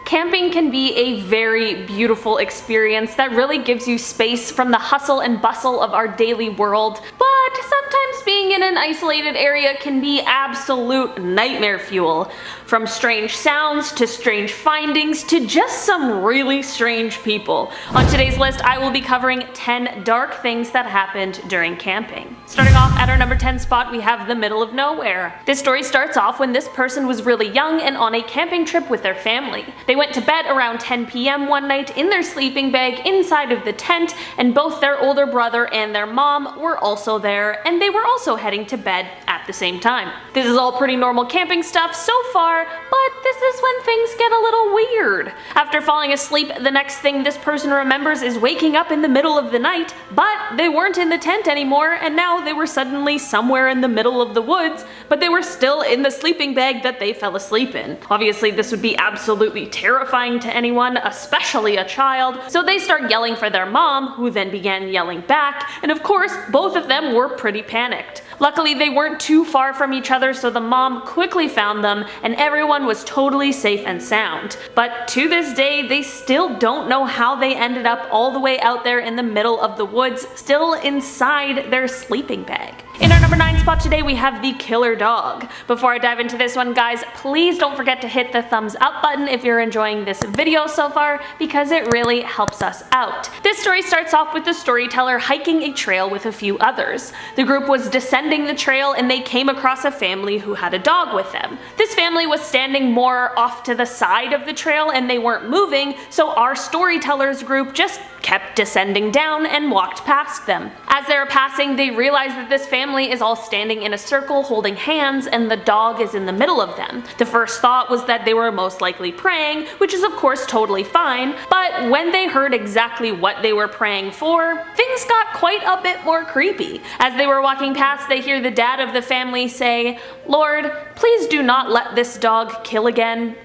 Camping can be a very beautiful experience that really gives you space from the hustle and bustle of our daily world, but sometimes being in an isolated area can be absolute nightmare fuel. From strange sounds to strange findings to just some really strange people. On today's list, I will be covering 10 dark things that happened during camping. Starting off at our number 10 spot, we have the middle of nowhere. This story starts off when this person was really young and on a camping trip with their family. They went to bed around 10 p.m. one night in their sleeping bag inside of the tent, and both their older brother and their mom were also there, and they were also heading to bed at the same time. This is all pretty normal camping stuff so far, but this is when things get a little weird. After falling asleep, the next thing this person remembers is waking up in the middle of the night, but they weren't in the tent anymore, and now they were suddenly somewhere in the middle of the woods, but they were still in the sleeping bag that they fell asleep in. Obviously, this would be absolutely terrifying to anyone, especially a child, so they start yelling for their mom, who then began yelling back, and of course, both of them were pretty panicked. Luckily, they weren't too far from each other, so the mom quickly found them, and everyone was totally safe and sound. But to this day, they still don't know how they ended up all the way out there in the middle of the woods, still inside their sleeping bag. In our number 9 spot today, we have the killer dog. Before I dive into this one, guys, please don't forget to hit the thumbs up button if you're enjoying this video so far, because it really helps us out. This story starts off with the storyteller hiking a trail with a few others. The group was descending the trail and they came across a family who had a dog with them. This family was standing more off to the side of the trail and they weren't moving, so our storyteller's group just kept descending down and walked past them. As they were passing, they realized that this family is all standing in a circle holding hands and the dog is in the middle of them. The first thought was that they were most likely praying, which is of course totally fine, but when they heard exactly what they were praying for, things got quite a bit more creepy. As they were walking past, they hear the dad of the family say, "Lord, please do not let this dog kill again."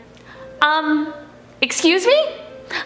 Excuse me?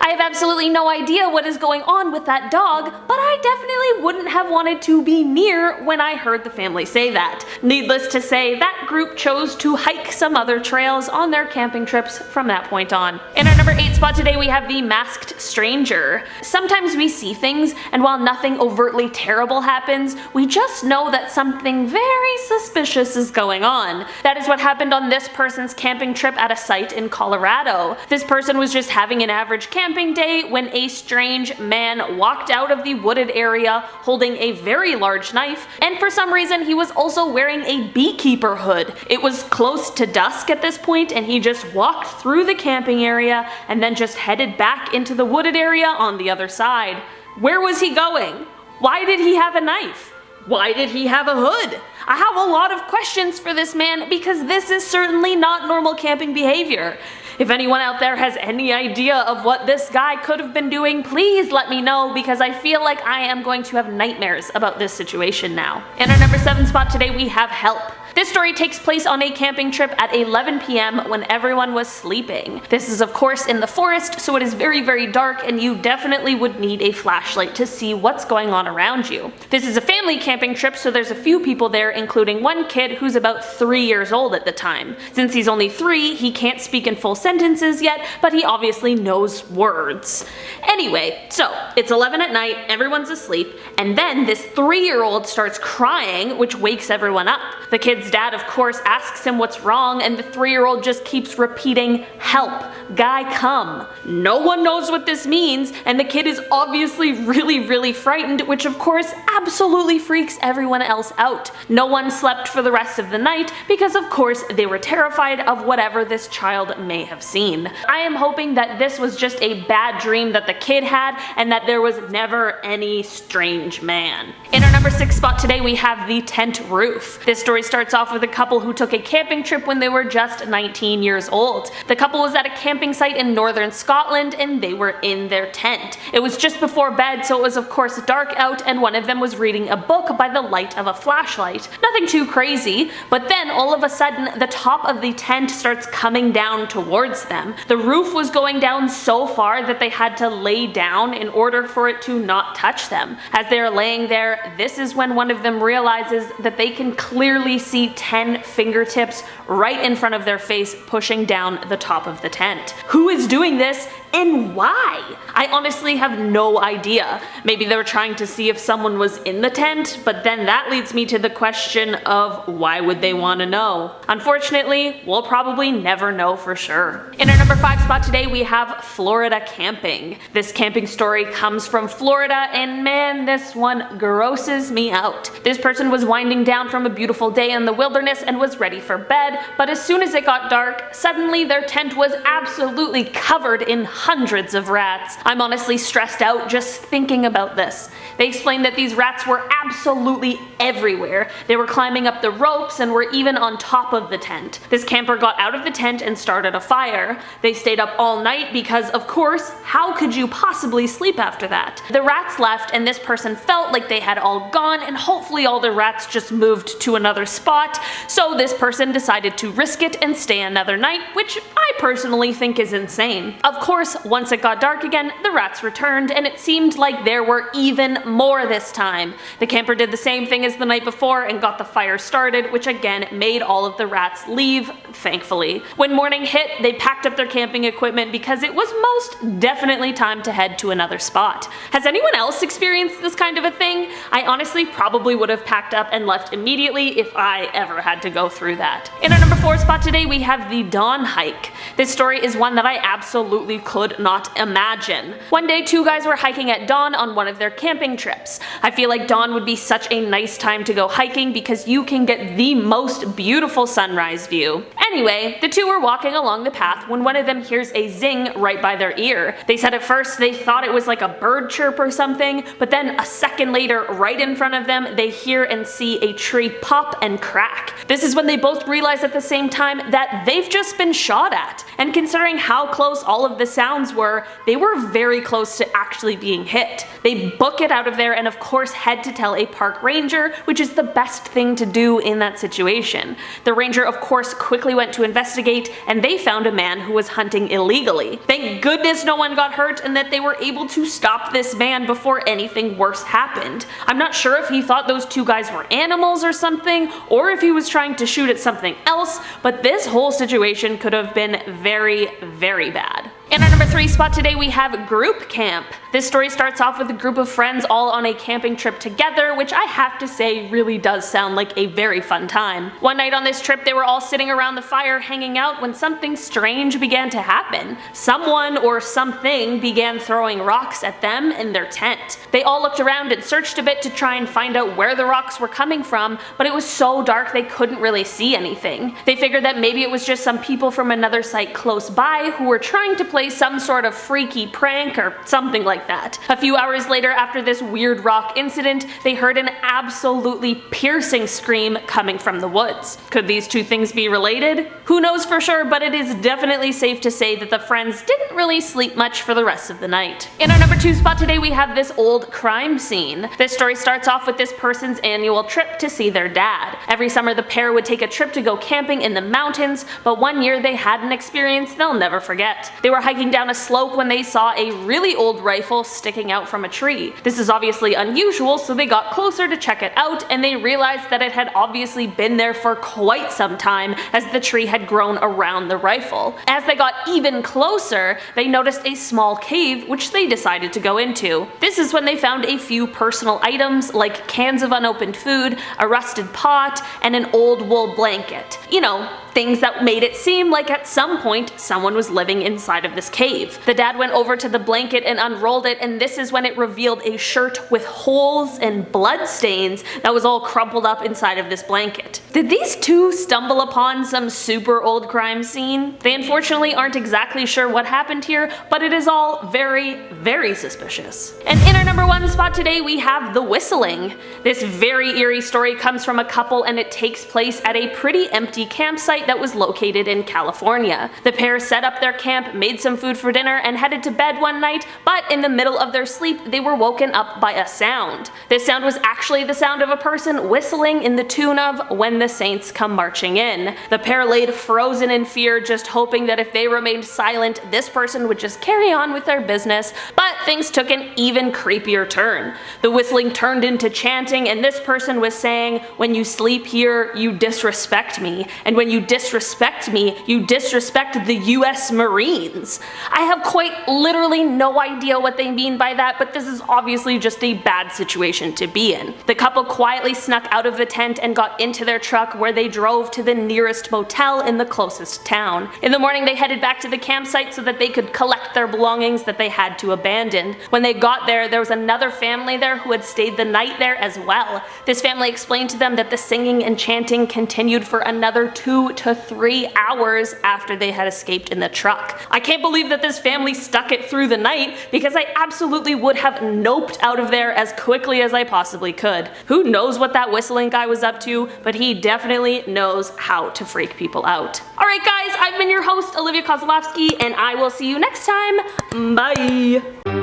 I have absolutely no idea what is going on with that dog, but I definitely wouldn't have wanted to be near when I heard the family say that. Needless to say, that group chose to hike some other trails on their camping trips from that point on. In our number 8 spot today, we have the masked stranger. Sometimes we see things, and while nothing overtly terrible happens, we just know that something very suspicious is going on. That is what happened on this person's camping trip at a site in Colorado. This person was just having an average camping day when a strange man walked out of the wooded area holding a very large knife, and for some reason he was also wearing a beekeeper hood. It was close to dusk at this point and he just walked through the camping area and then just headed back into the wooded area on the other side. Where was he going? Why did he have a knife? Why did he have a hood? I have a lot of questions for this man because this is certainly not normal camping behavior. If anyone out there has any idea of what this guy could have been doing, please let me know because I feel like I am going to have nightmares about this situation now. In our number 7 spot today, we have help. This story takes place on a camping trip at 11 p.m. when everyone was sleeping. This is of course in the forest, so it is very, very dark and you definitely would need a flashlight to see what's going on around you. This is a family camping trip, so there's a few people there, including one kid who's about 3 years old at the time. Since he's only 3, he can't speak in full sentences yet, but he obviously knows words. Anyway, so it's 11 at night, everyone's asleep, and then this 3-year-old starts crying, which wakes everyone up. The kid's dad of course asks him what's wrong, and the 3-year-old just keeps repeating, "Help, guy come." No one knows what this means, and the kid is obviously really frightened, which of course absolutely freaks everyone else out. No one slept for the rest of the night because of course they were terrified of whatever this child may have seen. I am hoping that this was just a bad dream that the kid had and that there was never any strange man. In our number 6 spot today, we have the tent roof. This story starts off with a couple who took a camping trip when they were just 19 years old. The couple was at a camping site in northern Scotland and they were in their tent. It was just before bed, so it was of course dark out, and one of them was reading a book by the light of a flashlight. Nothing too crazy, but then all of a sudden the top of the tent starts coming down towards them. The roof was going down so far that they had to lay down in order for it to not touch them. As they're laying there, this is when one of them realizes that they can clearly see see 10 fingertips right in front of their face pushing down the top of the tent. Who is doing this and why? I honestly have no idea. Maybe they were trying to see if someone was in the tent, but then that leads me to the question of why would they want to know? Unfortunately, we'll probably never know for sure. In our number 5 spot today, we have Florida camping. This camping story comes from Florida, and man, this one grosses me out. This person was winding down from a beautiful day in the wilderness and was ready for bed, but as soon as it got dark, suddenly their tent was absolutely covered in hundreds of rats. I'm honestly stressed out just thinking about this. They explained that these rats were absolutely everywhere. They were climbing up the ropes and were even on top of the tent. This camper got out of the tent and started a fire. They stayed up all night because, of course, how could you possibly sleep after that? The rats left and this person felt like they had all gone and hopefully all the rats just moved to another spot, so this person decided to risk it and stay another night, which I personally think is insane. Of course, once it got dark again, the rats returned and it seemed like there were even more this time. The camper did the same thing as the night before and got the fire started, which again made all of the rats leave, thankfully. When morning hit, they packed up their camping equipment because it was most definitely time to head to another spot. Has anyone else experienced this kind of a thing? I honestly probably would have packed up and left immediately if I ever had to go through that. In our number 4 spot today, we have the dawn hike. This story is one that I absolutely could not imagine. One day, 2 guys were hiking at dawn on one of their camping trips. I feel like dawn would be such a nice time to go hiking because you can get the most beautiful sunrise view. Anyway, the 2 were walking along the path when one of them hears a zing right by their ear. They said at first they thought it was like a bird chirp or something, but then a second later, right in front of them, they hear and see a tree pop and crack. This is when they both realize at the same time that they've just been shot at. And considering how close all of the sounds were, they were very close to actually being hit. They book it out of there and of course head to tell a park ranger, which is the best thing to do in that situation. The ranger of course quickly went to investigate and they found a man who was hunting illegally. Thank goodness no one got hurt and that they were able to stop this man before anything worse happened. I'm not sure if he thought those 2 guys were animals or something, or if he was trying to shoot at something else, but this whole situation could have been very, very bad. In our number 3 spot today, we have group camp. This story starts off with a group of friends all on a camping trip together, which I have to say really does sound like a very fun time. One night on this trip, they were all sitting around the fire hanging out when something strange began to happen. Someone or something began throwing rocks at them and their tent. They all looked around and searched a bit to try and find out where the rocks were coming from, but it was so dark they couldn't really see anything. They figured that maybe it was just some people from another site close by who were trying to play some sort of freaky prank or something like that. A few hours later, after this weird rock incident, they heard an absolutely piercing scream coming from the woods. Could these 2 things be related? Who knows for sure, but it is definitely safe to say that the friends didn't really sleep much for the rest of the night. In our number 2 spot today, we have this old crime scene. This story starts off with this person's annual trip to see their dad. Every summer the pair would take a trip to go camping in the mountains, but one year they had an experience they'll never forget. They were hiking down a slope when they saw a really old rifle sticking out from a tree. This is obviously unusual, so they got closer to check it out and they realized that it had obviously been there for quite some time as the tree had grown around the rifle. As they got even closer, they noticed a small cave which they decided to go into. This is when they found a few personal items like cans of unopened food, a rusted pot, and an old wool blanket. You know, things that made it seem like at some point someone was living inside of this cave. The dad went over to the blanket and unrolled it, and this is when it revealed a shirt with holes and blood stains that was all crumpled up inside of this blanket. Did these 2 stumble upon some super old crime scene? They unfortunately aren't exactly sure what happened here, but it is all very, very suspicious. And in our number 1 spot today, we have the whistling. This very eerie story comes from a couple and it takes place at a pretty empty campsite campsite that was located in California. The pair set up their camp, made some food for dinner, and headed to bed one night, but in the middle of their sleep they were woken up by a sound. This sound was actually the sound of a person whistling in the tune of "When the Saints Come Marching In." The pair laid frozen in fear, just hoping that if they remained silent, this person would just carry on with their business, but things took an even creepier turn. The whistling turned into chanting, and this person was saying, "When you sleep here, you disrespect me, and when you disrespect me, you disrespect the US Marines." I have quite literally no idea what they mean by that, but this is obviously just a bad situation to be in. The couple quietly snuck out of the tent and got into their truck, where they drove to the nearest motel in the closest town. In the morning they headed back to the campsite so that they could collect their belongings that they had to abandon. When they got there, there was another family there who had stayed the night there as well. This family explained to them that the singing and chanting continued for another 2 to 3 hours after they had escaped in the truck. I can't believe that this family stuck it through the night, because I absolutely would have noped out of there as quickly as I possibly could. Who knows what that whistling guy was up to, but he definitely knows how to freak people out. Alright guys, I've been your host, Olivia Kozlowski, and I will see you next time. Bye!